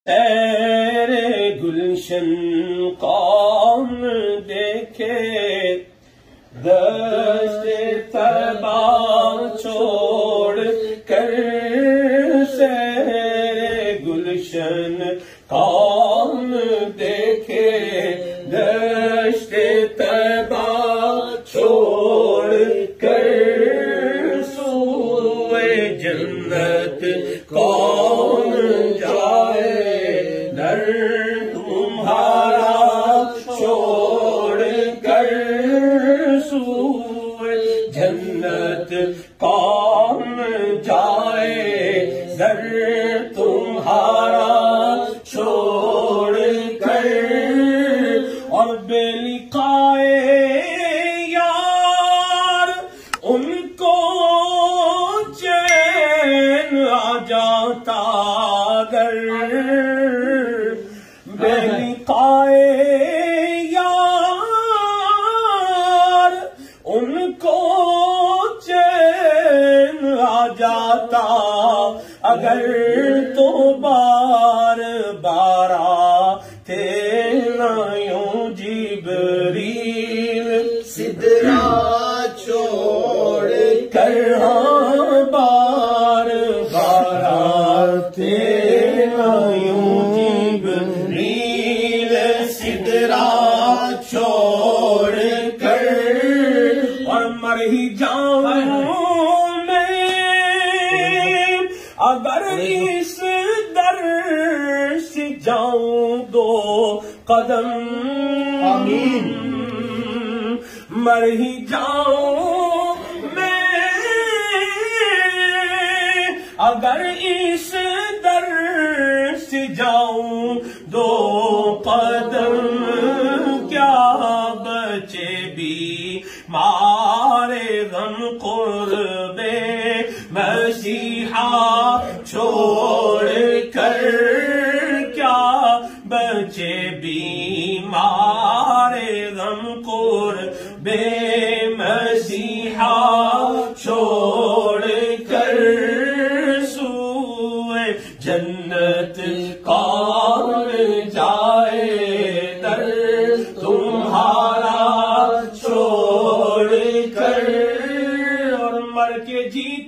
تیرے گلشن قوم دیکھے دشت طیبہ چھوڑ کر سیر گلشن قوم دیکھے دشت طیبہ چھوڑ کر سوئے جنت کون جائے در تمہارا چھوڑ کر سوئے جنت کون جائے در تمہارا چھوڑ کر اور بے لقائے یار ان کو چین آ جاتا گر بے لقائے یار ان کو چین آ جاتا اگر تو بار بار آتے نہ یوں جبریل سدرا چھوڑ کر ہاں بار بار آتے نہ یوں جبریل سدرا چھوڑ کر اور مر ہی جاؤں میں اگر اس در سے جاؤں دو قدم آمین مر ہی جاؤں میں اگر اس در سے جاؤں دو قدم کیا بچے بھی مارے غم قرب مسیحا چھوڑ کر کیا بچے بیمارے غم قرب مسیحا چھوڑ کر سوئے جنت کون جائے در تمہارا چھوڑ کر اور مر کے جیت